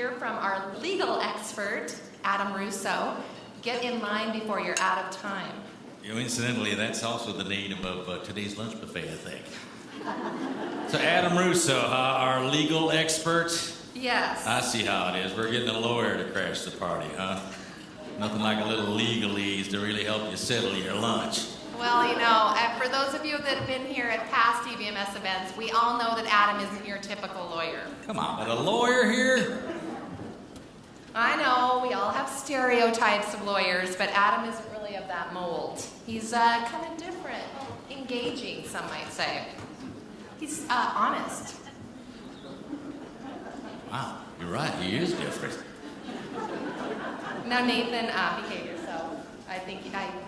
hear from our legal expert, Adam Russo. Get in line before you're out of time. You know, incidentally, that's also the name of today's lunch buffet, I think. So Adam Russo, our legal expert. Yes. I see how it is. We're getting a lawyer to crash the party, huh? Nothing like a little legalese to really help you settle your lunch. Well, you know, for those of you that have been here at past EBMS events, we all know that Adam isn't your typical lawyer. Come on, but a lawyer here? I know, we all have stereotypes of lawyers, but Adam isn't really of that mold. He's kind of different, engaging, some might say. He's honest. Wow, you're right, he is different. Now, Nathan, behave yourself. I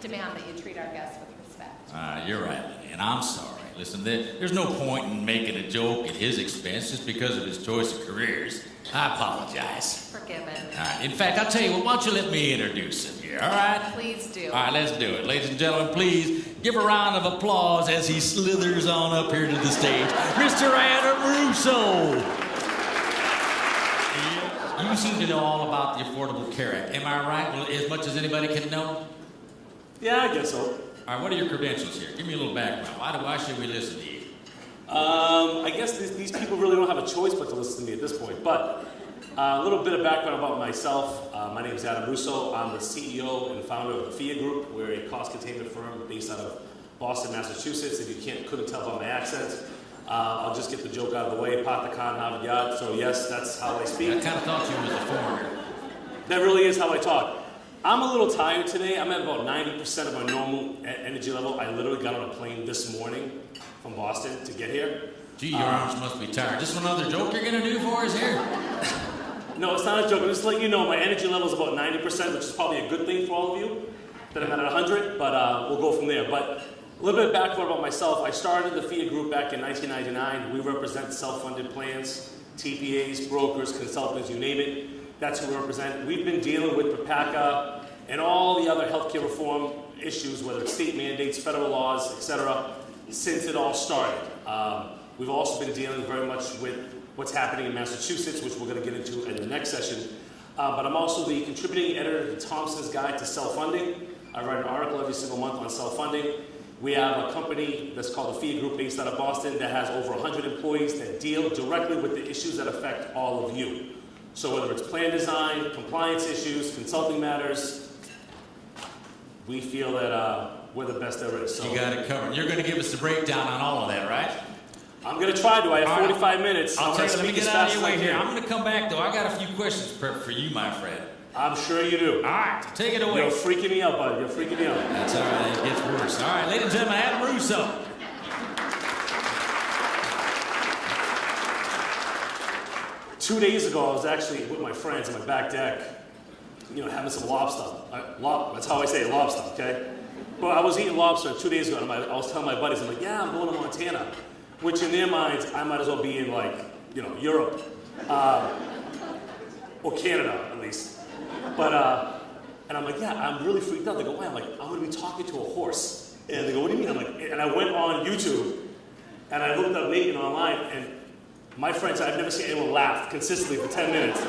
demand that you treat our guests with respect. You're right, and I'm sorry. Listen, there's no point in making a joke at his expense just because of his choice of careers. I apologize. Forgiven. All right, in fact, I'll tell you what, why don't you let me introduce him here, all right? Please do. All right, let's do it. Ladies and gentlemen, please give a round of applause as he slithers on up here to the stage. Mr. Adam Russo. You seem to know all about the Affordable Care Act. Am I right? Well, as much as anybody can know? Yeah, I guess so. All right, what are your credentials here? Give me a little background. Why should we listen to you? I guess these people really don't have a choice but to listen to me at this point. But a little bit of background about myself. My name is Adam Russo. I'm the CEO and founder of the FIA Group. We're a cost containment firm based out of Boston, Massachusetts. If you couldn't tell by my accent, I'll just get the joke out of the way. Patakan Havayat. So yes, that's how I speak. I kind of thought you was a foreigner. That really is how I talk. I'm a little tired today. I'm at about 90% of my normal energy level. I literally got on a plane this morning from Boston to get here. Gee, your arms must be tired. Just another joke you're going to do for us here? No, it's not a joke. I'm just letting you know my energy level is about 90%, which is probably a good thing for all of you, that I'm at 100, but we'll go from there. But a little bit of background about myself. I started the FIA Group back in 1999. We represent self-funded plans, TPAs, brokers, consultants, you name it. That's who we represent. We've been dealing with PPACA and all the other healthcare reform issues, whether it's state mandates, federal laws, etc., since it all started. We've also been dealing very much with what's happening in Massachusetts, which we're going to get into in the next session. But I'm also the contributing editor to Thompson's Guide to Self-Funding. I write an article every single month on self-funding. We have a company that's called the FIA Group based out of Boston that has over 100 employees that deal directly with the issues that affect all of you. So whether it's plan design, compliance issues, consulting matters, we feel that we're the best there is. So you got it covered. You're going to give us a breakdown on all of that, right? I'm going to try to. I have 45 minutes. I'll tell you, let me get out of your way here. I'm going to come back, though. I got a few questions prepped for you, my friend. I'm sure you do. All right, take it away. You're freaking me out, bud. You're freaking me out. That's all right. It gets worse. All right, ladies and gentlemen, Adam Russo. Two days ago, I was actually with my friends on my back deck, having some lobster. That's how I say it, lobster, okay? But I was eating lobster 2 days ago, and I was telling my buddies, I'm like, yeah, I'm going to Montana. Which in their minds, I might as well be in, Europe. Or Canada, at least. But, and I'm like, yeah, I'm really freaked out. They go, why? I'm like, I'm going to be talking to a horse. And they go, what do you mean? I'm like, and I went on YouTube, and I looked up Nathan online, and my friends, I've never seen anyone laugh consistently for 10 minutes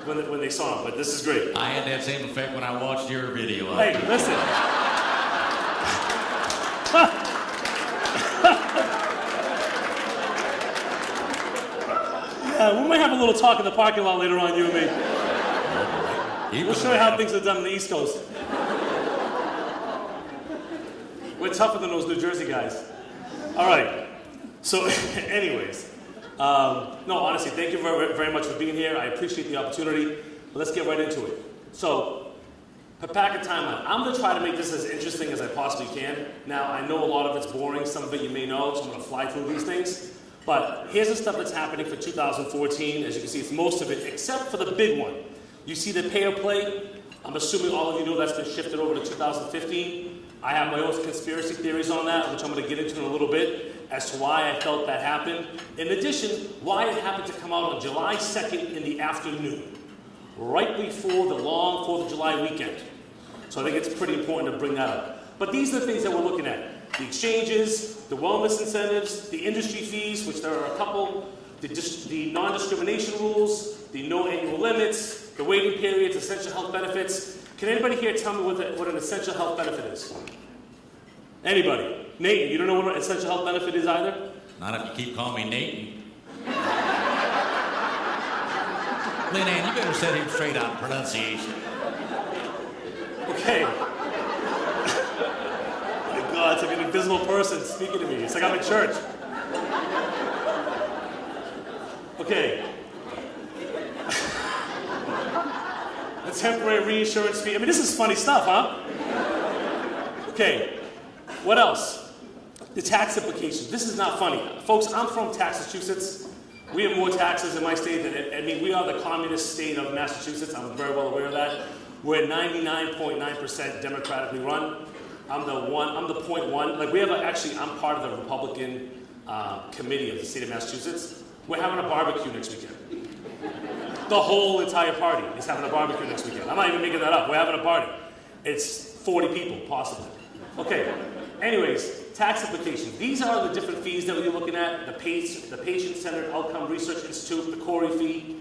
when they saw him, but this is great. I had that same effect when I watched your video. Hey, listen. Yeah, we might have a little talk in the parking lot later on, you and me. We'll show you how things are done on the East Coast. We're tougher than those New Jersey guys. All right. So, anyways. No, honestly, thank you very, very much for being here. I appreciate the opportunity. But let's get right into it. So, PPACA timeline. I'm going to try to make this as interesting as I possibly can. Now, I know a lot of it's boring. Some of it you may know, so I'm going to fly through these things. But here's the stuff that's happening for 2014. As you can see, it's most of it, except for the big one. You see the pay or play? I'm assuming all of you know that's been shifted over to 2015. I have my own conspiracy theories on that, which I'm going to get into in a little bit, as to why I felt that happened. In addition, why it happened to come out on July 2nd in the afternoon, right before the long 4th of July weekend. So I think it's pretty important to bring that up. But these are the things that we're looking at. The exchanges, the wellness incentives, the industry fees, which there are a couple, the non-discrimination rules, the no periods, essential health benefits. Can anybody here tell me what an essential health benefit is? Anybody? Nate, you don't know what an essential health benefit is either? Not if you keep calling me Nate. Lynn Ann, you better set him straight on pronunciation. Okay. My God, it's like an invisible person speaking to me. It's like I'm in church. Okay. A temporary reinsurance fee. I mean, this is funny stuff, huh? Okay. What else? The tax implications. This is not funny. Folks, I'm from Massachusetts. We have more taxes in my state than, I mean, we are the communist state of Massachusetts. I'm very well aware of that. We're 99.9% democratically run. I'm the 0.1. Like, we have I'm part of the Republican committee of the state of Massachusetts. We're having a barbecue next weekend. The whole entire party is having a barbecue next weekend. I'm not even making that up. We're having a party. It's 40 people, possibly. Okay. Anyways, tax implications. These are the different fees that we're looking at. The Patient-Centered Outcome Research Institute, the CORI fee,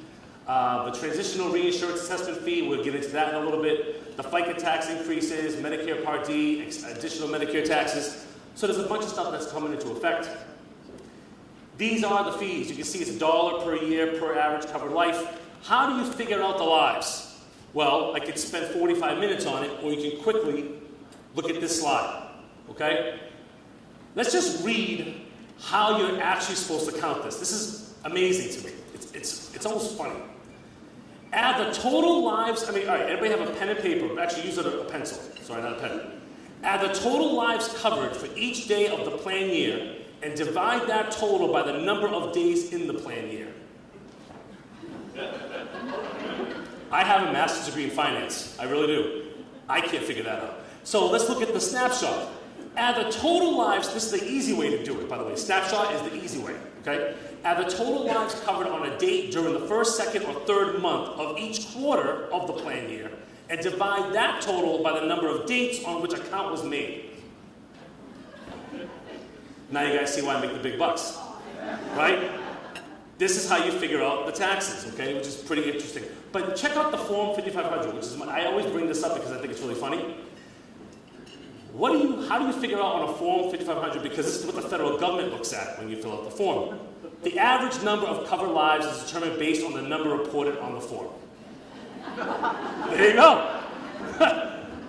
the Transitional Reinsurance Assessment fee. We'll get into that in a little bit. The FICA tax increases, Medicare Part D, additional Medicare taxes. So there's a bunch of stuff that's coming into effect. These are the fees. You can see it's $1 per year per average covered life. How do you figure out the lives? Well, I could spend 45 minutes on it, or you can quickly look at this slide. Okay? Let's just read how you're actually supposed to count this. This is amazing to me. It's almost funny. Add the total lives, all right, everybody have a pen and paper. Actually, use a pencil. Sorry, not a pen. Add the total lives covered for each day of the plan year and divide that total by the number of days in the plan year. I have a master's degree in finance. I really do. I can't figure that out. So let's look at the snapshot. Add the total lives, this is the easy way to do it, by the way. Snapshot is the easy way, okay? Add the total lives covered on a date during the first, second, or third month of each quarter of the plan year, and divide that total by the number of dates on which a count was made. Now you guys see why I make the big bucks, right? This is how you figure out the taxes, okay, which is pretty interesting. But check out the Form 5500, which is, I always bring this up because I think it's really funny. How do you figure out on a Form 5500, because this is what the federal government looks at when you fill out the form. The average number of covered lives is determined based on the number reported on the form. There you go.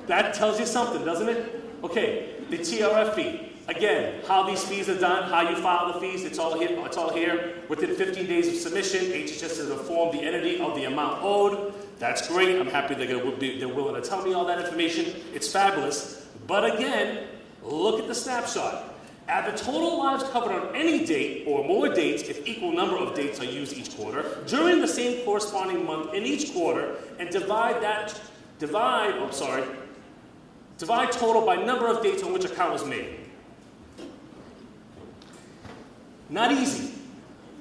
That tells you something, doesn't it? Okay, the TRF fee. Again, how these fees are done, how you file the fees, it's all here. Within 15 days of submission, HHS has informed the entity of the amount owed. That's great. I'm happy they're willing to tell me all that information. It's fabulous. But again, look at the snapshot. Add the total lives covered on any date or more dates if equal number of dates are used each quarter during the same corresponding month in each quarter, and divide total by number of dates on which a count was made. Not easy,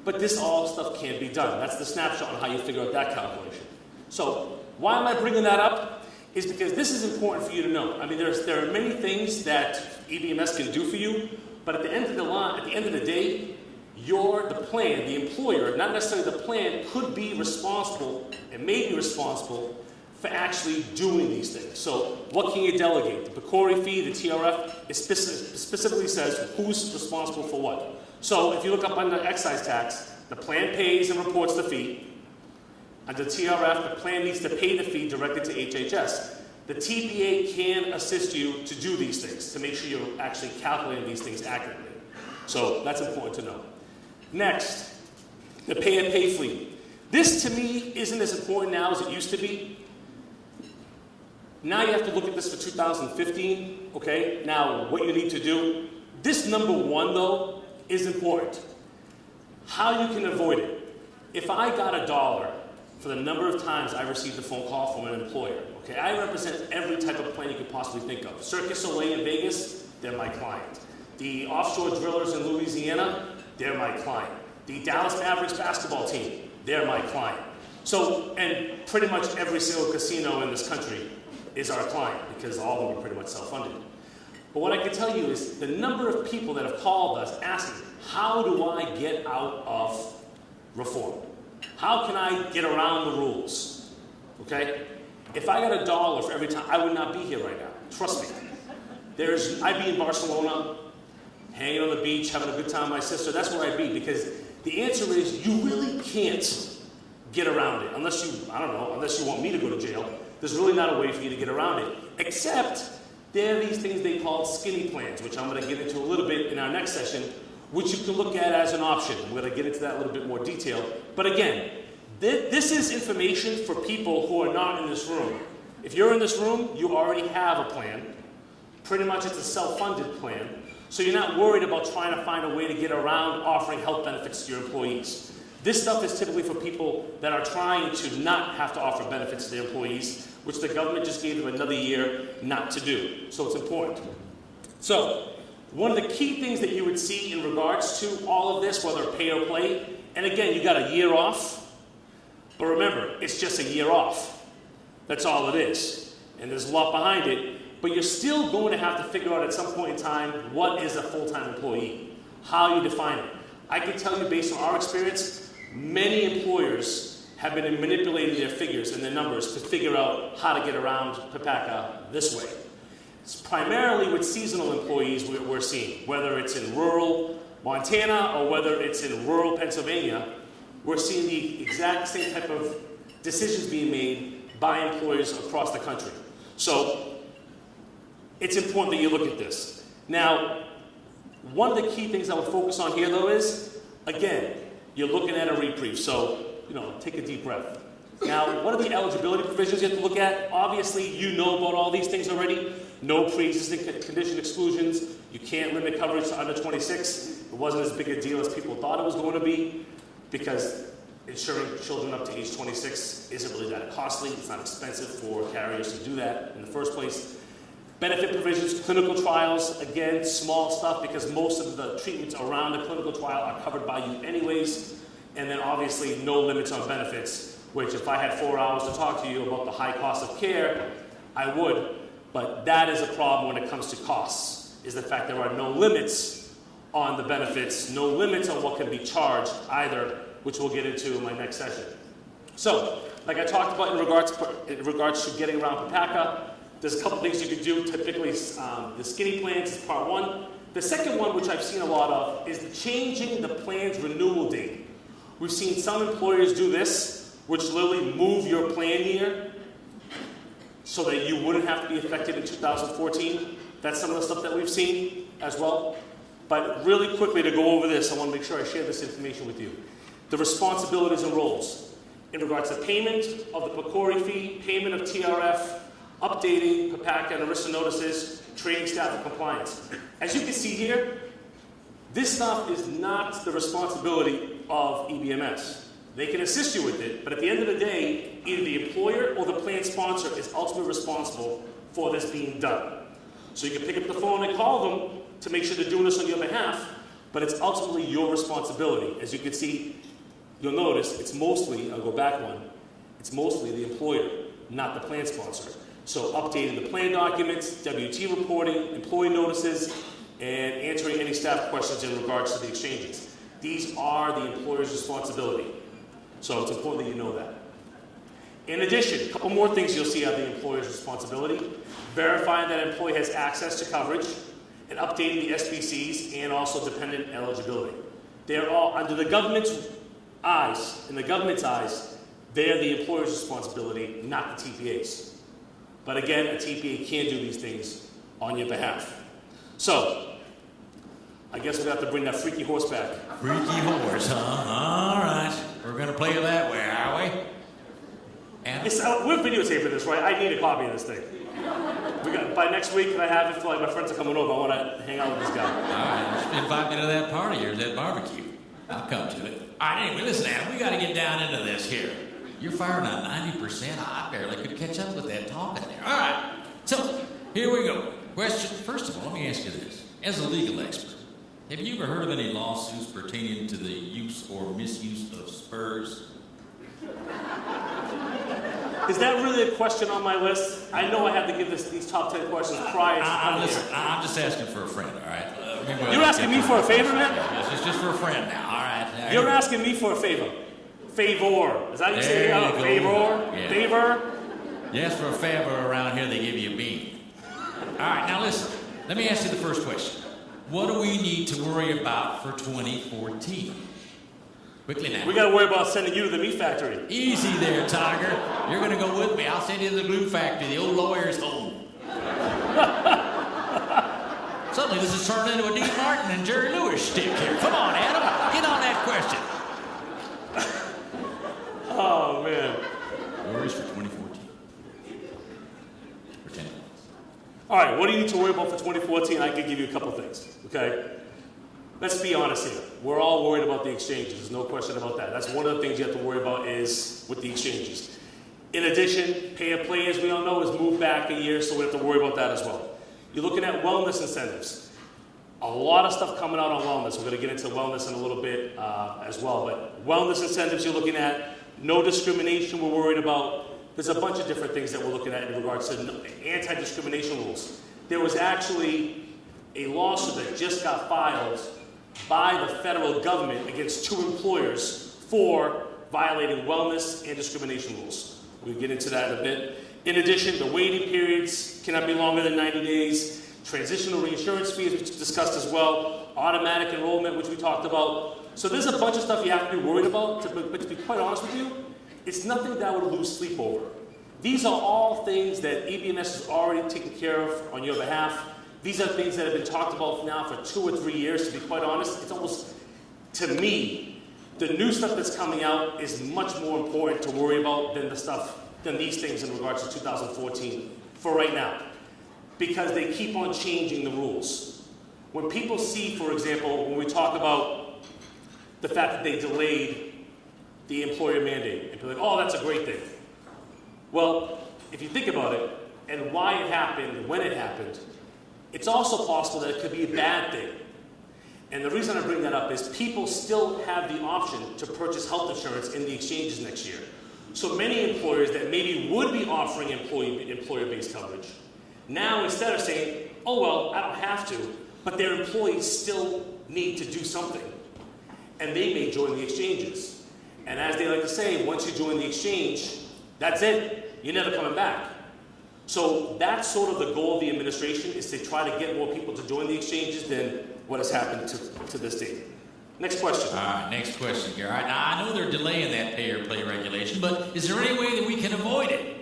but this all stuff can be done. That's the snapshot on how you figure out that calculation. So why am I bringing that up? Is because this is important for you to know. I mean, there are many things that EBMS can do for you, but at the end of the day, the plan, the employer, not necessarily the plan, could be responsible and may be responsible for actually doing these things. So what can you delegate? The PCORI fee, the TRF, it specifically says who's responsible for what. So if you look up under excise tax, the plan pays and reports the fee. Under TRF, the plan needs to pay the fee directly to HHS. The TPA can assist you to do these things, to make sure you're actually calculating these things accurately. So that's important to know. Next, the pay and pay fleet. This, to me, isn't as important now as it used to be. Now you have to look at this for 2015, okay? Now, what you need to do. This number one, though, is important. How you can avoid it. If I got $1 for the number of times I received a phone call from an employer, okay? I represent every type of plan you could possibly think of. Cirque du Soleil in Vegas, they're my client. The offshore drillers in Louisiana, they're my client. The Dallas Mavericks basketball team, they're my client. So, and pretty much every single casino in this country is our client, because all of them are pretty much self-funded. But what I can tell you is the number of people that have called us asking, how do I get out of reform? How can I get around the rules? okay? If I got $1 for every time, I would not be here right now. Trust me. I'd be in Barcelona, hanging on the beach, having a good time with my sister. That's where I'd be, because the answer is you really can't get around it unless you want me to go to jail. There's really not a way for you to get around it, except there are these things they call skinny plans, which I'm going to get into a little bit in our next session, which you can look at as an option. We're going to get into that in a little bit more detail. But again, this is information for people who are not in this room. If you're in this room, you already have a plan. Pretty much it's a self-funded plan. So you're not worried about trying to find a way to get around offering health benefits to your employees. This stuff is typically for people that are trying to not have to offer benefits to their employees, which the government just gave them another year not to do. So it's important. So one of the key things that you would see in regards to all of this, whether pay or play, and again, you got a year off, but remember, it's just a year off. That's all it is. And there's a lot behind it, but you're still going to have to figure out at some point in time what is a full-time employee, how you define it. I can tell you based on our experience, many employers have been manipulating their figures and their numbers to figure out how to get around PPACA this way. It's primarily with seasonal employees we're seeing, whether it's in rural Montana or whether it's in rural Pennsylvania, we're seeing the exact same type of decisions being made by employers across the country. So it's important that you look at this. Now, one of the key things I would focus on here though is, again, you're looking at a reprieve, so, take a deep breath. Now, what are the eligibility provisions you have to look at? Obviously, you know about all these things already. No pre-existing condition exclusions. You can't limit coverage to under 26. It wasn't as big a deal as people thought it was going to be, because insuring children up to age 26 isn't really that costly. It's not expensive for carriers to do that in the first place. Benefit provisions, clinical trials, again, small stuff because most of the treatments around the clinical trial are covered by you anyways. And then obviously no limits on benefits, which if I had 4 hours to talk to you about the high cost of care, I would. But that is a problem when it comes to costs, is the fact there are no limits on the benefits, no limits on what can be charged either, which we'll get into in my next session. So, like I talked about in regards to getting around PPACA, there's a couple things you could do. Typically, the skinny plans is part one. The second one, which I've seen a lot of, is changing the plan's renewal date. We've seen some employers do this, which literally move your plan year so that you wouldn't have to be effective in 2014. That's some of the stuff that we've seen as well. But really quickly to go over this, I want to make sure I share this information with you. The responsibilities and roles in regards to payment of the PCORI fee, payment of TRF, updating PPACA and ERISA notices, training staff and compliance. As you can see here, this stuff is not the responsibility of EBMS. They can assist you with it, but at the end of the day, either the employer or the plan sponsor is ultimately responsible for this being done. So you can pick up the phone and call them to make sure they're doing this on your behalf, but it's ultimately your responsibility. As you can see, you'll notice it's mostly, I'll go back one, it's mostly the employer, not the plan sponsor. So updating the plan documents, WT reporting, employee notices, and answering any staff questions in regards to the exchanges. These are the employer's responsibility. So it's important that you know that. In addition, a couple more things you'll see are the employer's responsibility. Verifying that an employee has access to coverage, and updating the SBCs, and also dependent eligibility. They're all, under the government's eyes, in the government's eyes, they're the employer's responsibility, not the TPA's. But again, a TPA can do these things on your behalf. So, I guess we're going to have to bring that freaky horse back. Freaky horse, huh? All right. We're going to play it that way, are we? And We're videotaping this, right? I need a copy of this thing. By next week, I have it, my friends are coming over. I want to hang out with this guy. all right, just invite me to that party or that barbecue. I'll come to it. All right, anyway, listen, Adam, we got to get down into this here. You're firing on 90%. I barely could catch up with that talking there. All right, so here we go. Question, first of all, let me ask you this. As a legal expert, have you ever heard of any lawsuits pertaining to the use or misuse of spurs? Is that really a question on my list? I know I have to give these top 10 questions prior to coming here. I'm just asking for a friend, all right? You're asking me for a favor, man? This is just for a friend now, all right? You're asking me for a favor. Favor. Is that how you say it? Favor? Yeah. Favor? favor? You ask for a favor around here, they give you a bean. All right, now listen. Let me ask you the first question. What do we need to worry about for 2014? Quickly now. We got to worry about sending you to the meat factory. Easy there, Tiger. You're going to go with me. I'll send you to the glue factory, the old lawyer's home. Suddenly, this has turned into a Dean Martin and Jerry Lewis stick here. Come on, Adam. Get on that question. Oh, man. Worries for 2014. For 10 minutes. All right, what do you need to worry about for 2014? I can give you a couple things, okay? Let's be honest here. We're all worried about the exchanges. There's no question about that. That's one of the things you have to worry about is with the exchanges. In addition, pay of play, as we all know, is moved back a year, so we have to worry about that as well. You're looking at wellness incentives. A lot of stuff coming out on wellness. We're going to get into wellness in a little bit as well. But wellness incentives you're looking at. No discrimination we're worried about. There's a bunch of different things that we're looking at in regards to anti-discrimination rules. There was actually a lawsuit that just got filed by the federal government against 2 employers for violating wellness and discrimination rules. We'll get into that in a bit. In addition, the waiting periods cannot be longer than 90 days. Transitional reinsurance fees, which we discussed as well. Automatic enrollment, which we talked about. So there's a bunch of stuff you have to be worried about, but to be quite honest with you, it's nothing that I would lose sleep over. These are all things that EBMS has already taken care of on your behalf. These are things that have been talked about now for 2 or 3 years, to be quite honest. It's almost, to me, the new stuff that's coming out is much more important to worry about than these things in regards to 2014 for right now. Because they keep on changing the rules. When people see, for example, when we talk about the fact that they delayed the employer mandate, and be like, oh, that's a great thing. Well, if you think about it, and why it happened, and when it happened, it's also possible that it could be a bad thing. And the reason I bring that up is people still have the option to purchase health insurance in the exchanges next year. So many employers that maybe would be offering employer-based coverage, now instead of saying, oh, well, I don't have to, but their employees still need to do something. And they may join the exchanges. And as they like to say, once you join the exchange, that's it. You're never coming back. So that's sort of the goal of the administration, is to try to get more people to join the exchanges than what has happened to this date. Next question. All right, next question, Gary. Now, I know they're delaying that pay-or-play regulation, but is there any way that we can avoid it?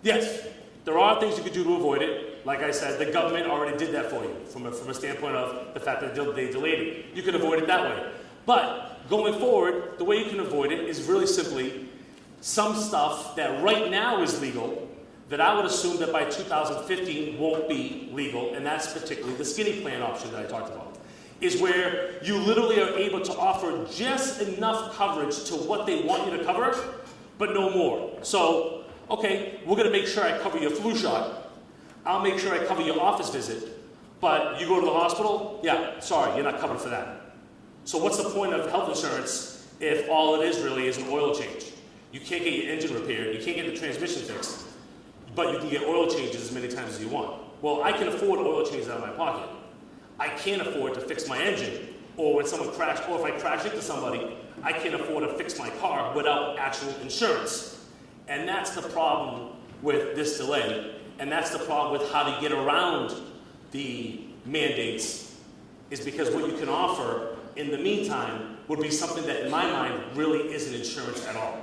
Yes, there are things you could do to avoid it. Like I said, the government already did that for you from a standpoint of the fact that they delayed it. You can avoid it that way. But going forward, the way you can avoid it is really simply some stuff that right now is legal that I would assume that by 2015 won't be legal, and that's particularly the skinny plan option that I talked about, is where you literally are able to offer just enough coverage to what they want you to cover, but no more. So, okay, we're going to make sure I cover your flu shot. I'll make sure I cover your office visit, but you go to the hospital? Yeah, sorry, you're not covered for that. So what's the point of health insurance if all it is really is an oil change? You can't get your engine repaired, you can't get the transmission fixed, but you can get oil changes as many times as you want. Well, I can afford oil changes out of my pocket. I can't afford to fix my engine, or when someone crashed, or if I crash into somebody, I can't afford to fix my car without actual insurance. And that's the problem with this delay, and that's the problem with how to get around the mandates, is because what you can offer in the meantime would be something that in my mind really isn't insurance at all.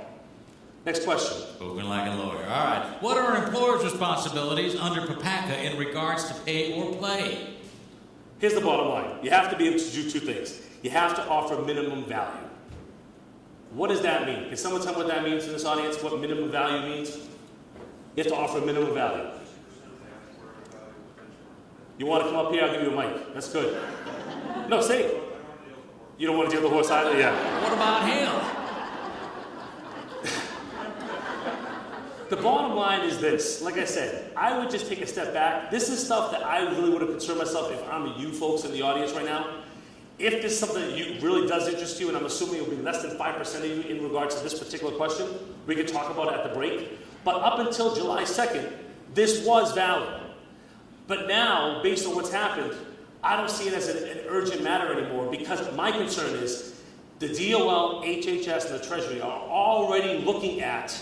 Next question. Spoken like a lawyer. All right. What are employers' responsibilities under PPACA in regards to pay or play? Here's the bottom line. You have to be able to do 2 things. You have to offer minimum value. What does that mean? Can someone tell me what that means in this audience, what minimum value means? You have to offer minimum value. You want to come up here? I'll give you a mic. That's good. No, say it. You don't want to deal with the horse either? Yeah. What about him? The bottom line is this. Like I said, I would just take a step back. This is stuff that I really would have concerned myself if I'm you folks in the audience right now. If this is something that really does interest you, and I'm assuming it will be less than 5% of you in regards to this particular question, we can talk about it at the break. But up until July 2nd, this was valid. But now, based on what's happened, I don't see it as an urgent matter anymore, because my concern is the DOL, HHS, and the Treasury are already looking at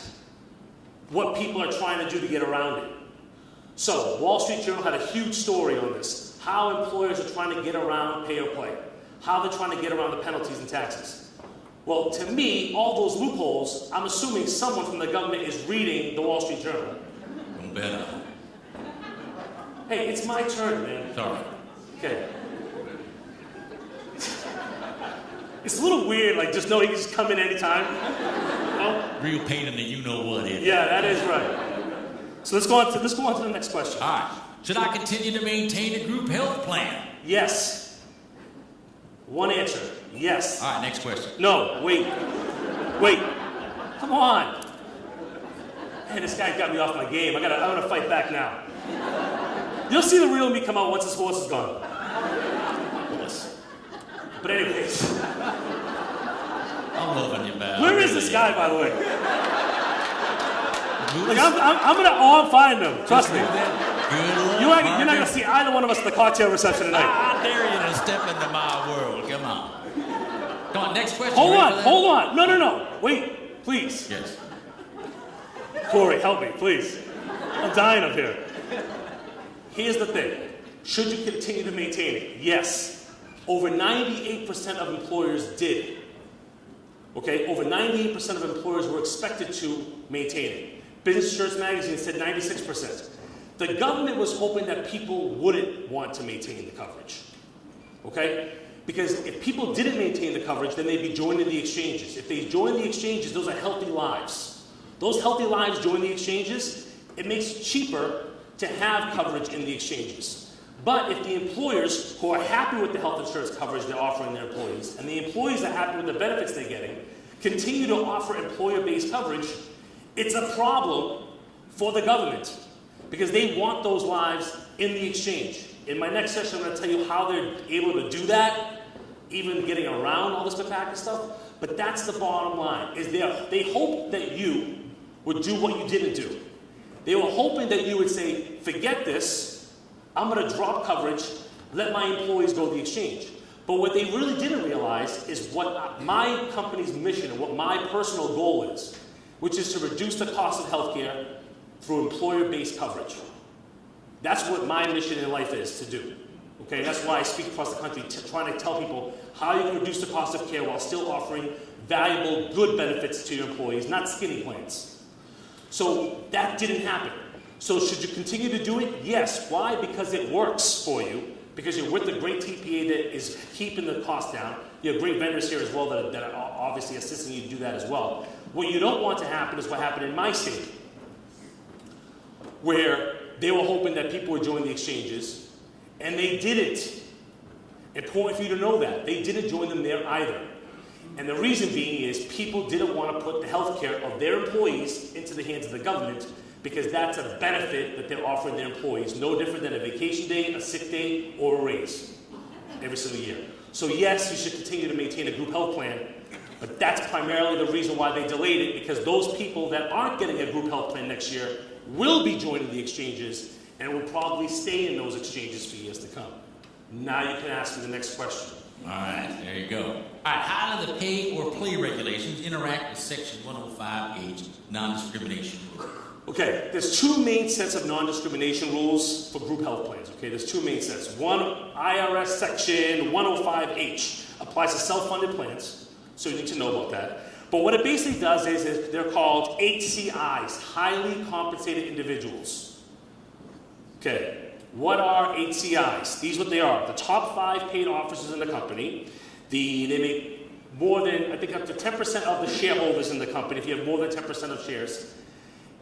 what people are trying to do to get around it. So, Wall Street Journal had a huge story on this, how employers are trying to get around pay or play, how they're trying to get around the penalties and taxes. Well, to me, all those loopholes, I'm assuming someone from the government is reading the Wall Street Journal. Don't bet on it. Hey, it's my turn, man. Sorry. Okay. It's a little weird, like, just know he can just come in anytime. You know? Real pain in the you-know-what, isn't it? Yeah, that is right. So let's go on to the next question. All right. Should I continue to maintain a group health plan? Yes. One answer. Yes. All right, next question. No, wait. Wait. Come on. Man, this guy got me off my game. I'm gonna fight back now. You'll see the real me come out once this horse is gone. Horse. But anyways. I'm loving you, man. Where is this guy, by the way? Like, I'm gonna find him. Trust me. Good luck, You're not gonna see either one of us at the cocktail reception tonight. I dare you to step into my world. Come on. Come on, next question. Hold on. No. Wait, please. Yes. Corey, help me, please. I'm dying up here. Here's the thing. Should you continue to maintain it? Yes. Over 98% of employers did. Okay? Over 98% of employers were expected to maintain it. Business Insurance Magazine said 96%. The government was hoping that people wouldn't want to maintain the coverage. Okay? Because if people didn't maintain the coverage, then they'd be joining the exchanges. If they join the exchanges, those are healthy lives. Those healthy lives join the exchanges, it makes it cheaper to have coverage in the exchanges. But if the employers who are happy with the health insurance coverage they're offering their employees, and the employees are happy with the benefits they're getting, continue to offer employer-based coverage, it's a problem for the government because they want those lives in the exchange. In my next session, I'm going to tell you how they're able to do that, even getting around all this spectacular stuff. But that's the bottom line, is they hope that you would do what you didn't do. They were hoping that you would say, forget this, I'm going to drop coverage, let my employees go to the exchange. But what they really didn't realize is what my company's mission and what my personal goal is, which is to reduce the cost of healthcare through employer-based coverage. That's what my mission in life is to do. Okay, that's why I speak across the country, trying to tell people how you can reduce the cost of care while still offering valuable, good benefits to your employees, not skinny plans. So that didn't happen. So should you continue to do it? Yes. Why? Because it works for you. Because you're with a great TPA that is keeping the cost down. You have great vendors here as well that are obviously assisting you to do that as well. What you don't want to happen is what happened in my state, where they were hoping that people would join the exchanges, and they didn't. Important for you to know that. They didn't join them there either. And the reason being is people didn't want to put the health care of their employees into the hands of the government because that's a benefit that they're offering their employees, no different than a vacation day, a sick day, or a raise every single year. So yes, you should continue to maintain a group health plan, but that's primarily the reason why they delayed it, because those people that aren't getting a group health plan next year will be joining the exchanges and will probably stay in those exchanges for years to come. Now you can ask me the next question. All right, there you go. All right, how do the pay or play regulations interact with Section 105H non-discrimination rule? Okay, there's two main sets of non-discrimination rules for group health plans. Okay, there's two main sets. One, IRS Section 105H applies to self-funded plans, so you need to know about that. But what it basically does is they're called HCIs, highly compensated individuals. Okay, what are HCIs? These are what they are. The top 5 paid officers in the company. They make more than, I think, up to 10% of the shareholders in the company, if you have more than 10% of shares.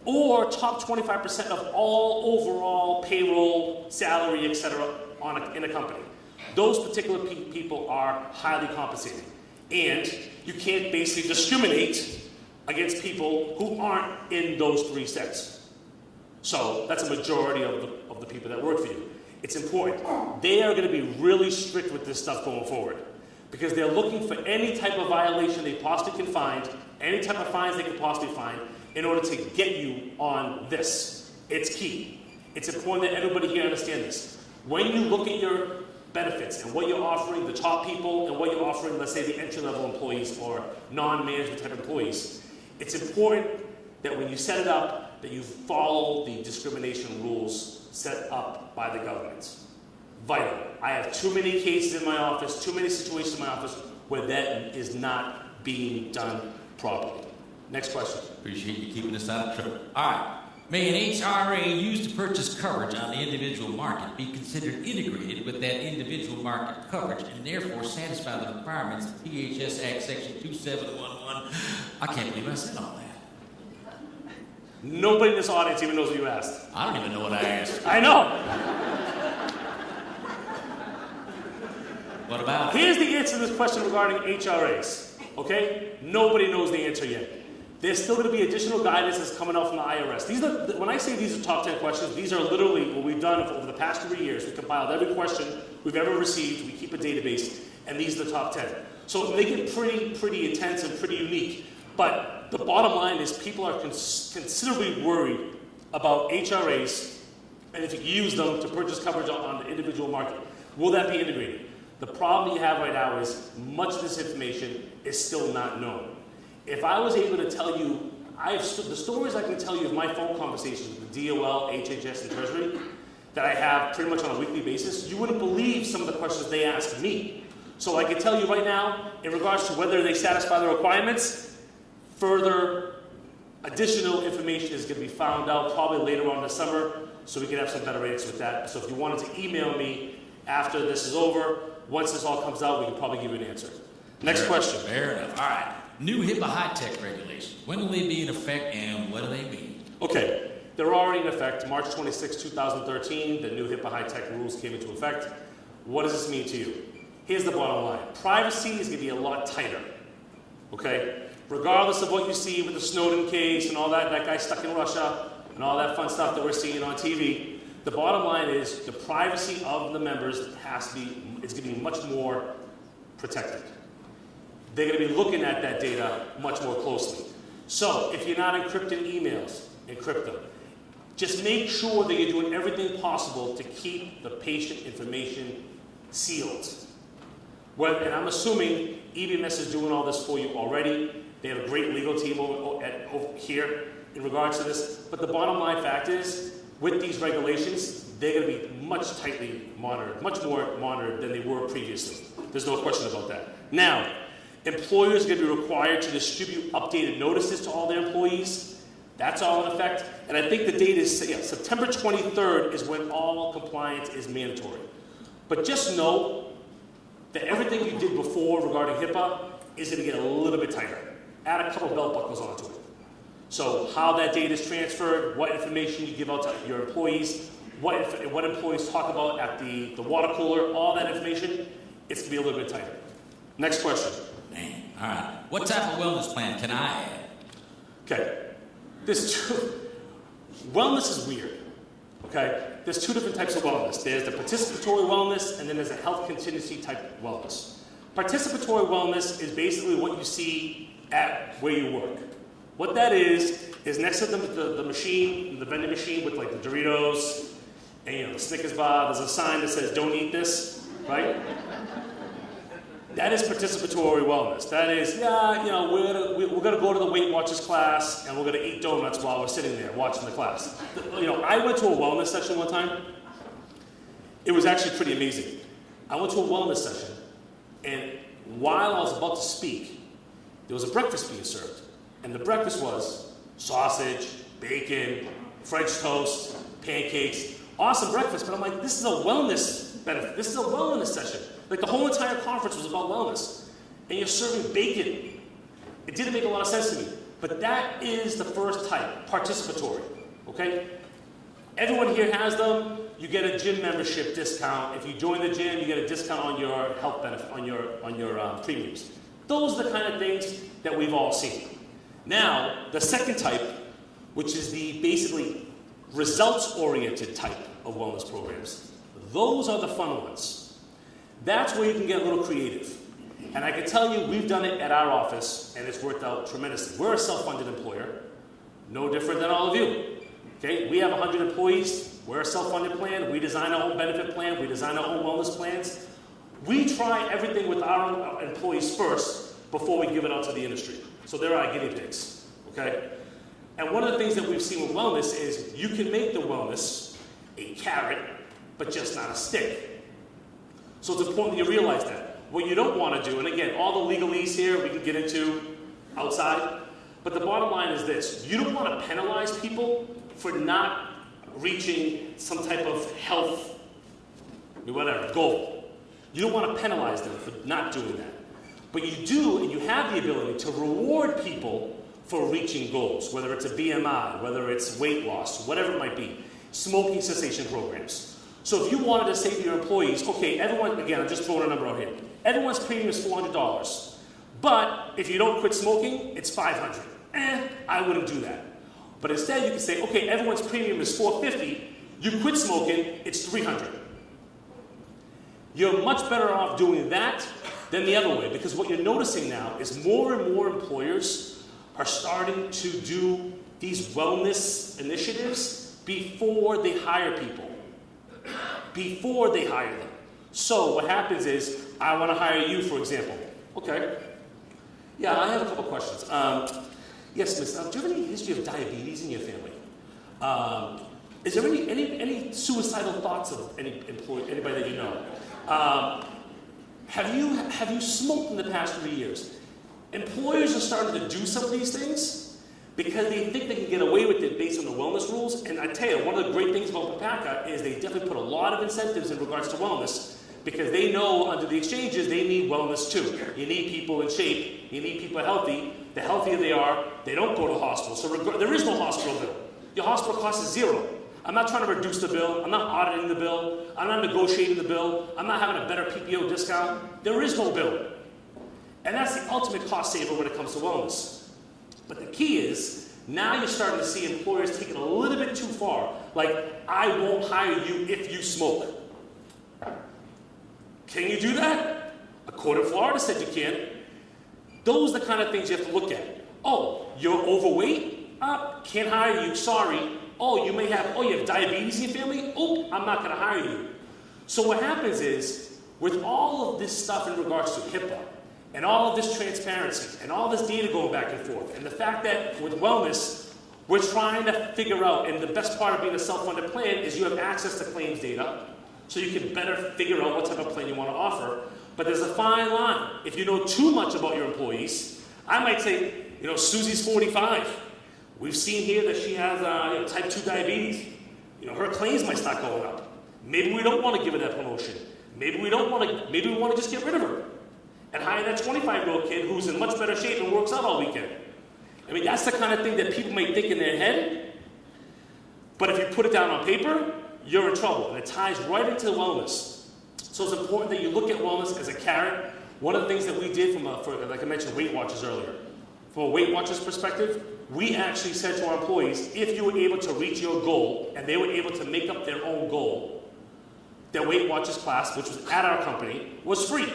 Or top 25% of all overall payroll, salary, etc. in a company. Those particular people are highly compensated. And you can't basically discriminate against people who aren't in those 3 sets. So that's a majority of the people that work for you. It's important. They are going to be really strict with this stuff going forward, because they're looking for any type of violation they possibly can find, any type of fines they can possibly find, in order to get you on this. It's key. It's important that everybody here understand this. When you look at your benefits and what you're offering the top people and what you're offering, let's say, the entry-level employees or non-management type employees, it's important that when you set it up, that you follow the discrimination rules set up by the government. Vital. I have too many cases in my office, too many situations in my office where that is not being done properly. Next question. Appreciate you keeping us out of trouble. All right. May an HRA used to purchase coverage on the individual market be considered integrated with that individual market coverage and therefore satisfy the requirements of PHS Act Section 2711? I can't believe I said all that. Nobody in this audience even knows what you asked. I don't even know what I asked. I know. What about it? Here's the answer to this question regarding HRAs. Okay? Nobody knows the answer yet. There's still going to be additional guidance that's coming out from the IRS. These are, when I say these are top 10 questions, these are literally what we've done over the past 3 years. We compiled every question we've ever received. We keep a database, and these are the top 10. So they get pretty intense and pretty unique. But the bottom line is people are considerably worried about HRAs and if you use them to purchase coverage on the individual market. Will that be integrated? The problem you have right now is much of this information is still not known. If I was able to tell you, the stories I can tell you of my phone conversations with the DOL, HHS, and Treasury that I have pretty much on a weekly basis, you wouldn't believe some of the questions they ask me. So I can tell you right now, in regards to whether they satisfy the requirements, further additional information is going to be found out probably later on this summer, so we can have some better answers with that. So if you wanted to email me after this is over, once this all comes out, we can probably give you an answer. Next question. Fair enough. All right. New HIPAA high-tech regulations. When will they be in effect and what do they mean? Okay, they're already in effect. March 26, 2013, the new HIPAA high-tech rules came into effect. What does this mean to you? Here's the bottom line. Privacy is going to be a lot tighter, okay? Regardless of what you see with the Snowden case and all that guy stuck in Russia and all that fun stuff that we're seeing on TV, the bottom line is the privacy of the members is going to be much more protected. They're going to be looking at that data much more closely. So if you're not encrypting emails, encrypt them. Just make sure that you're doing everything possible to keep the patient information sealed. And I'm assuming EBMS is doing all this for you already. They have a great legal team over here in regards to this. But the bottom line fact is, with these regulations, they're going to be much tightly monitored, much more monitored than they were previously. There's no question about that. Now, employers are going to be required to distribute updated notices to all their employees. That's all in effect. And I think the date is, September 23rd is when all compliance is mandatory. But just know that everything you did before regarding HIPAA is going to get a little bit tighter. Add a couple belt buckles onto it. So how that data is transferred, what information you give out to your employees, what employees talk about at the water cooler, all that information, it's going to be a little bit tighter. Next question. Man, all right. What type of wellness plan can I add? Okay. Wellness is weird. Okay? There's two different types of wellness. There's the participatory wellness, and then there's a health contingency type wellness. Participatory wellness is basically what you see at where you work. What that is next to the machine, the vending machine with like the Doritos and the Snickers bar, there's a sign that says, "Don't eat this," right? That is participatory wellness. That is, we're gonna go to the Weight Watchers class and we're gonna eat donuts while we're sitting there watching the class. I went to a wellness session one time. It was actually pretty amazing. I went to a wellness session, and while I was about to speak, there was a breakfast being served. And the breakfast was sausage, bacon, French toast, pancakes. Awesome breakfast, but I'm like, this is a wellness benefit. This is a wellness session. Like the whole entire conference was about wellness. And you're serving bacon. It didn't make a lot of sense to me. But that is the first type, participatory. Okay? Everyone here has them. You get a gym membership discount. If you join the gym, you get a discount on your health benefit, on your premiums. Those are the kind of things that we've all seen. Now, the second type, which is the basically results-oriented type of wellness programs, those are the fun ones. That's where you can get a little creative. And I can tell you, we've done it at our office, and it's worked out tremendously. We're a self-funded employer, no different than all of you. Okay? We have 100 employees. We're a self-funded plan. We design our own benefit plan. We design our own wellness plans. We try everything with our employees first before we give it out to the industry. So they're our guinea pigs. Okay? And one of the things that we've seen with wellness is you can make the wellness a carrot, but just not a stick. So it's important that you realize that. What you don't want to do, and again, all the legalese here we can get into outside, but the bottom line is this. You don't want to penalize people for not reaching some type of health, whatever, goal. You don't want to penalize them for not doing that. But you do, and you have the ability to reward people for reaching goals, whether it's a BMI, whether it's weight loss, whatever it might be. Smoking cessation programs. So if you wanted to say to your employees, okay, everyone, again, I'm just throwing a number out here. Everyone's premium is $400. But if you don't quit smoking, it's $500. I wouldn't do that. But instead you can say, okay, everyone's premium is $450. You quit smoking, it's $300. You're much better off doing that than the other way, because what you're noticing now is more and more employers are starting to do these wellness initiatives before they hire people. Before they hire them. So what happens is, I want to hire you, for example. Okay. Yeah, I have a couple questions. Yes, miss, do you have any history of diabetes in your family? Is there any suicidal thoughts of anybody that you know? Have you smoked in the past 3 years? Employers are starting to do some of these things because they think they can get away with it based on the wellness rules. And I tell you, one of the great things about PPACA is they definitely put a lot of incentives in regards to wellness because they know under the exchanges they need wellness too. You need people in shape, you need people healthy. The healthier they are, they don't go to the hospital. So there is no hospital bill. Your hospital cost is zero. I'm not trying to reduce the bill. I'm not auditing the bill. I'm not negotiating the bill. I'm not having a better PPO discount. There is no bill. And that's the ultimate cost saver when it comes to wellness. But the key is, now you're starting to see employers take it a little bit too far. Like, I won't hire you if you smoke. Can you do that? A court in Florida said you can. Those are the kind of things you have to look at. Oh, you're overweight? Can't hire you, sorry. Oh, you have diabetes in your family? Oh, I'm not gonna hire you. So what happens is, with all of this stuff in regards to HIPAA, and all of this transparency, and all this data going back and forth, and the fact that with wellness, we're trying to figure out, and the best part of being a self-funded plan is you have access to claims data, so you can better figure out what type of plan you want to offer. But there's a fine line. If you know too much about your employees, I might say, Susie's 45. We've seen here that she has type 2 diabetes. Her claims might start going up. Maybe we don't want to give her that promotion. Maybe we want to just get rid of her and hire that 25-year-old kid who's in much better shape and works out all weekend. I mean, that's the kind of thing that people may think in their head, but if you put it down on paper, you're in trouble, and it ties right into wellness. So it's important that you look at wellness as a carrot. One of the things that we did like I mentioned, Weight Watchers earlier. From a Weight Watchers perspective, we actually said to our employees, if you were able to reach your goal, and they were able to make up their own goal, their Weight Watchers class, which was at our company, was free.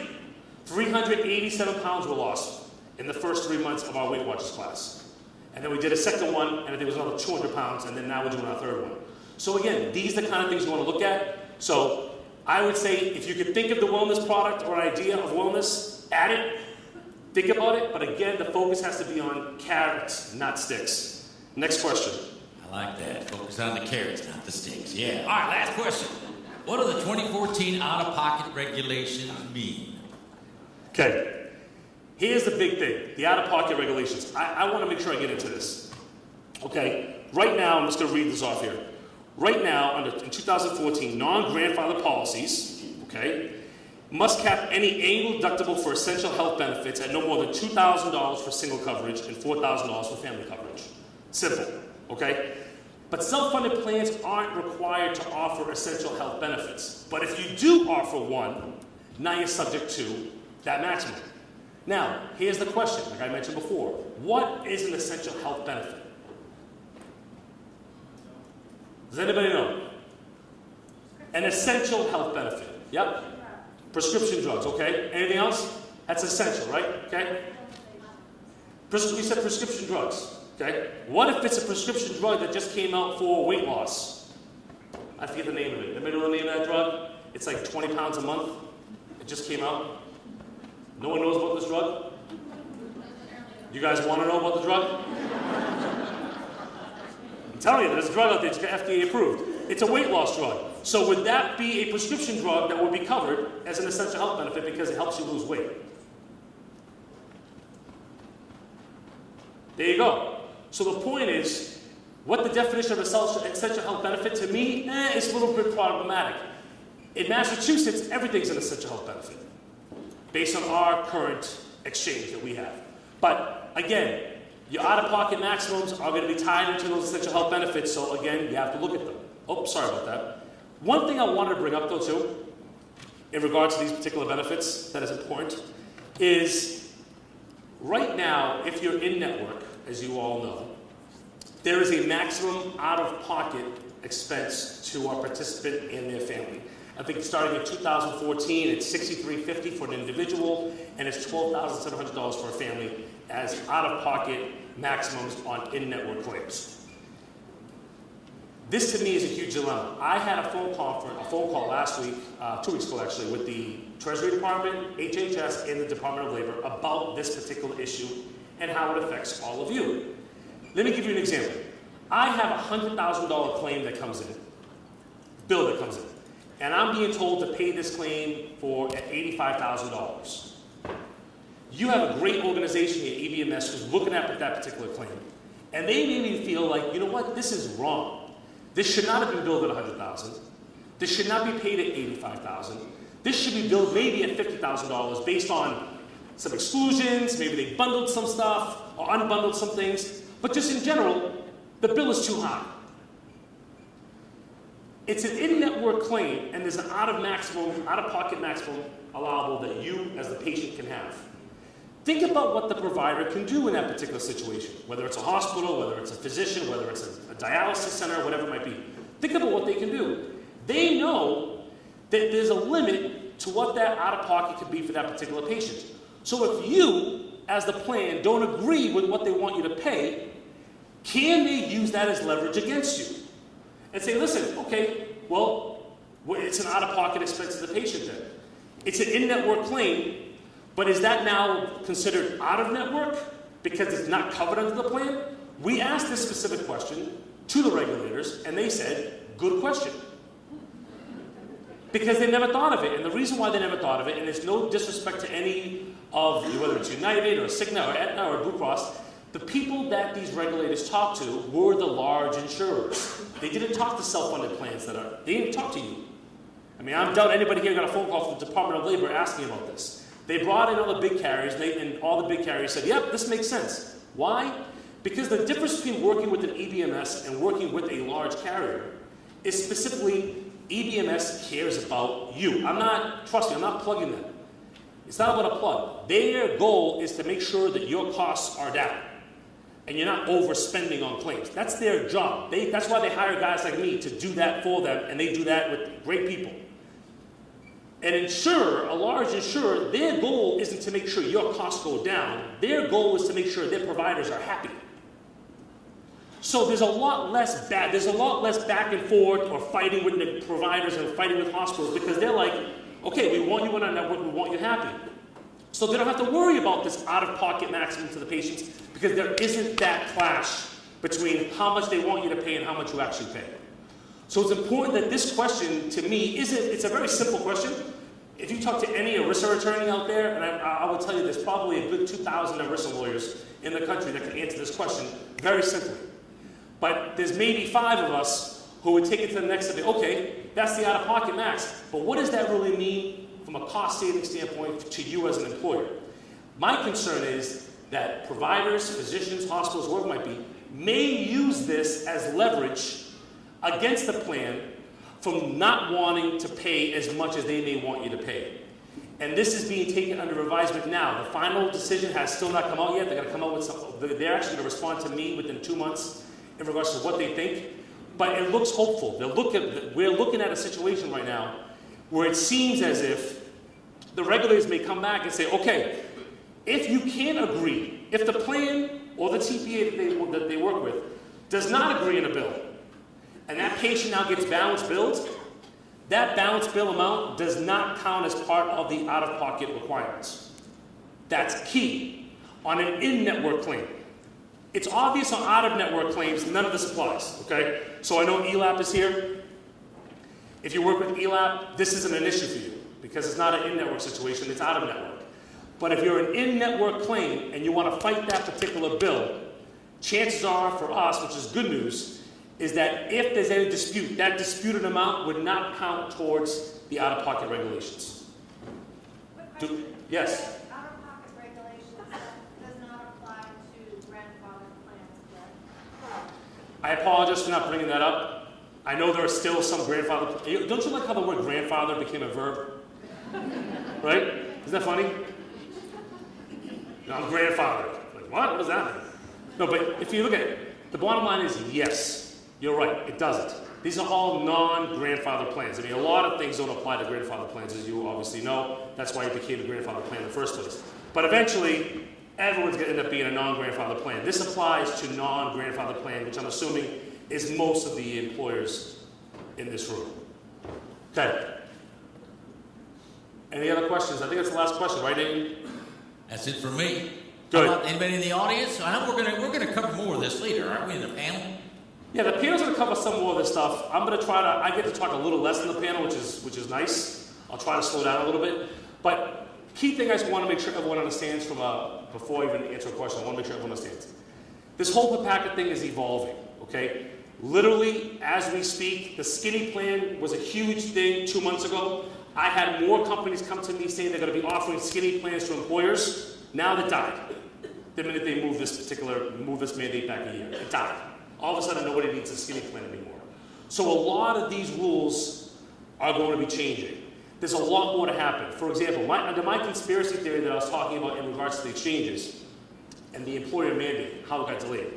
387 pounds were lost in the first 3 months of our Weight Watchers class. And then we did a second one, and I think it was another 200 pounds, and then now we're doing our third one. So again, these are the kind of things you want to look at. So I would say if you could think of the wellness product or idea of wellness, add it, think about it, but again, the focus has to be on carrots, not sticks. Next question. I like that. Focus on the carrots, not the sticks. Yeah. All right, last question. What do the 2014 out-of-pocket regulations mean? Okay. Here's the big thing, the out-of-pocket regulations. I want to make sure I get into this. Okay. Right now, I'm just going to read this off here. Right now, in 2014, non-grandfather policies, okay, must cap any annual deductible for essential health benefits at no more than $2,000 for single coverage and $4,000 for family coverage. Simple, okay? But self-funded plans aren't required to offer essential health benefits. But if you do offer one, now you're subject to that maximum. Now, here's the question, like I mentioned before. What is an essential health benefit? Does anybody know? An essential health benefit. Yep. Prescription drugs, okay? Anything else? That's essential, right? Okay? We said prescription drugs, okay? What if it's a prescription drug that just came out for weight loss? I forget the name of it. Anybody know the name of that drug? It's like 20 pounds a month. It just came out. No one knows about this drug? You guys want to know about the drug? I'm telling you, there's a drug out there that's FDA approved. It's a weight loss drug. So would that be a prescription drug that would be covered as an essential health benefit because it helps you lose weight? There you go. So the point is, what the definition of essential health benefit to me is a little bit problematic. In Massachusetts, everything's an essential health benefit based on our current exchange that we have. But again, your out-of-pocket maximums are going to be tied into those essential health benefits, so again, you have to look at them. Oh, sorry about that. One thing I wanted to bring up, though, too, in regards to these particular benefits that is important, is right now, if you're in-network, as you all know, there is a maximum out-of-pocket expense to our participant and their family. I think starting in 2014, it's $6,350 for an individual, and it's $12,700 for a family as out-of-pocket maximums on in-network claims. This to me is a huge dilemma. I had a phone call last week, 2 weeks ago actually, with the Treasury Department, HHS, and the Department of Labor about this particular issue and how it affects all of you. Let me give you an example. I have a $100,000 claim that comes in, bill that comes in, and I'm being told to pay this claim for at $85,000. You have a great organization here, EBMS, who's looking at that particular claim, and they made me feel like, you know what, this is wrong. This should not have been billed at $100,000. This should not be paid at $85,000. This should be billed maybe at $50,000 based on some exclusions, maybe they bundled some stuff or unbundled some things, but just in general, the bill is too high. It's an in-network claim, and there's an out-of-pocket maximum allowable that you, as the patient, can have. Think about what the provider can do in that particular situation, whether it's a hospital, whether it's a physician, whether it's a dialysis center, whatever it might be. Think about what they can do. They know that there's a limit to what that out-of-pocket could be for that particular patient. So if you, as the plan, don't agree with what they want you to pay, can they use that as leverage against you? And say, listen, okay, well, it's an out-of-pocket expense to the patient then. It's an in-network claim, but is that now considered out-of-network because it's not covered under the plan? We asked this specific question to the regulators, and they said, good question. Because they never thought of it, and the reason why they never thought of it, and it's no disrespect to any of, whether it's United or Cigna or Aetna or Blue Cross, the people that these regulators talked to were the large insurers. They didn't talk to self-funded plans they didn't talk to you. I mean, I doubt anybody here got a phone call from the Department of Labor asking about this. They brought in all the big carriers, and all the big carriers said, yep, this makes sense. Why? Because the difference between working with an EBMS and working with a large carrier is specifically EBMS cares about you. Trust me, I'm not plugging them. It's not about a plug. Their goal is to make sure that your costs are down and you're not overspending on claims. That's their job. That's why they hire guys like me to do that for them, and they do that with great people. An insurer, a large insurer, their goal isn't to make sure your costs go down. Their goal is to make sure their providers are happy. So there's a lot less back and forth or fighting with the providers and fighting with hospitals because they're like, okay, we want you on our network, we want you happy. So they don't have to worry about this out-of-pocket maximum to the patients because there isn't that clash between how much they want you to pay and how much you actually pay. So it's important that this question, to me, it's a very simple question. If you talk to any ERISA attorney out there, and I will tell you there's probably a good 2,000 ERISA lawyers in the country that can answer this question very simply. But there's maybe 5 of us who would take it to the next step. Okay, that's the out-of-pocket max, but what does that really mean from a cost-saving standpoint to you as an employer? My concern is that providers, physicians, hospitals, whoever it might be, may use this as leverage against the plan from not wanting to pay as much as they may want you to pay. And this is being taken under revisement now. The final decision has still not come out yet. They're going to come out with they're actually going to respond to me within 2 months in regards to what they think. But it looks hopeful. We're looking at a situation right now where it seems as if the regulators may come back and say, okay, if you can't agree, if the plan or the TPA that they work with does not agree in a bill, and that patient now gets balance billed, that balance bill amount does not count as part of the out-of-pocket requirements. That's key. On an in-network claim, It's obvious on out-of-network claims, none of this applies, okay? So I know ELAP is here. If you work with ELAP, this isn't an issue for you because it's not an in-network situation, it's out-of-network. But if you're an in-network claim and you want to fight that particular bill, chances are for us, which is good news, is that if there's any dispute, that disputed amount would not count towards the out-of-pocket regulations. Yes? Out-of-pocket regulations does not apply to grandfather plans, correct? I apologize for not bringing that up. I know there are still some grandfather. Don't you like how the word grandfather became a verb? Right? Isn't that funny? I'm grandfather. Like, what? What does that mean? No, but if you look at it, the bottom line is yes, you're right, it doesn't. These are all non-grandfather plans. I mean, a lot of things don't apply to grandfather plans, as you obviously know. That's why it became a grandfather plan in the first place. But eventually, everyone's going to end up being a non-grandfather plan. This applies to non-grandfather plan, which I'm assuming is most of the employers in this room. Okay. Any other questions? I think that's the last question, right, Aiden? That's it for me. Good. How about anybody in the audience? I know we're gonna cover more of this later, aren't we, in the panel? Yeah, the panel's going to cover some more of this stuff. I'm going to try to, I get to talk a little less in the panel, which is nice. I'll try to slow down a little bit. But key thing I just want to make sure everyone understands from, before I even answer a question, I want to make sure everyone understands. This whole per-packet thing is evolving, okay? Literally, as we speak, the skinny plan was a huge thing 2 months ago. I had more companies come to me saying they're going to be offering skinny plans to employers. Now that died. The minute they move this mandate back a year, it died. All of a sudden, nobody needs a skinny plan anymore. So a lot of these rules are going to be changing. There's a lot more to happen. For example, under my conspiracy theory that I was talking about in regards to the exchanges and the employer mandate, how it got delayed.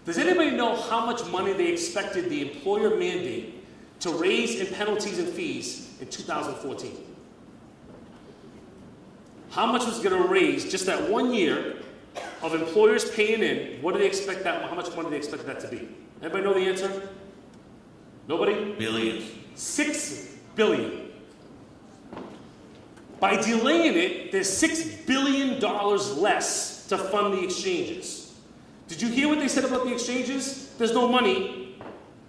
Does anybody know how much money they expected the employer mandate to raise in penalties and fees in 2014? How much was going to raise just that 1 year of employers paying in? What do they expect that? How much money do they expect that to be? Anybody know the answer? Nobody? Billions. $6 billion. By delaying it, there's $6 billion less to fund the exchanges. Did you hear what they said about the exchanges? There's no money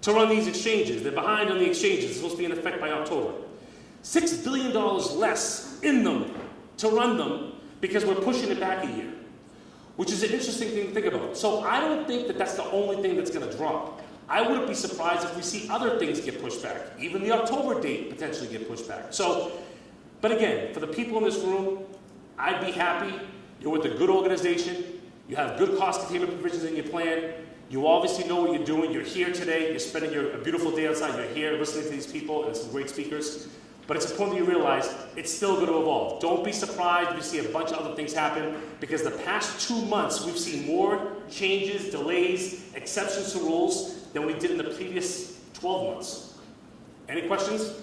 to run these exchanges. They're behind on the exchanges. It's supposed to be in effect by October. $6 billion less in them to run them because we're pushing it back a year, which is an interesting thing to think about. So I don't think that that's the only thing that's going to drop. I wouldn't be surprised if we see other things get pushed back, even the October date potentially get pushed back. So, but again, for the people in this room, I'd be happy. You're with a good organization. You have good cost containment provisions in your plan. You obviously know what you're doing. You're here today. You're spending a beautiful day outside. You're here listening to these people and some great speakers. But it's important that you realize it's still going to evolve. Don't be surprised if you see a bunch of other things happen, because the past 2 months we've seen more changes, delays, exceptions to rules than we did in the previous 12 months. Any questions?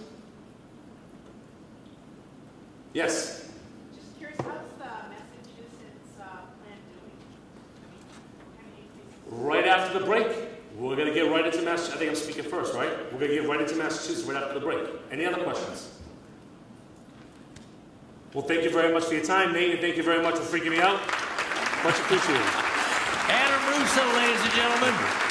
Yes? Just curious, how's the Massachusetts plan doing? Any increases? Right after the break, we're going to get right into Massachusetts. I think I'm speaking first, right? We're going to get right into Massachusetts right after the break. Any other questions? Well, thank you very much for your time, Nate, and thank you very much for freaking me out. Much appreciated. Adam Russo, ladies and gentlemen.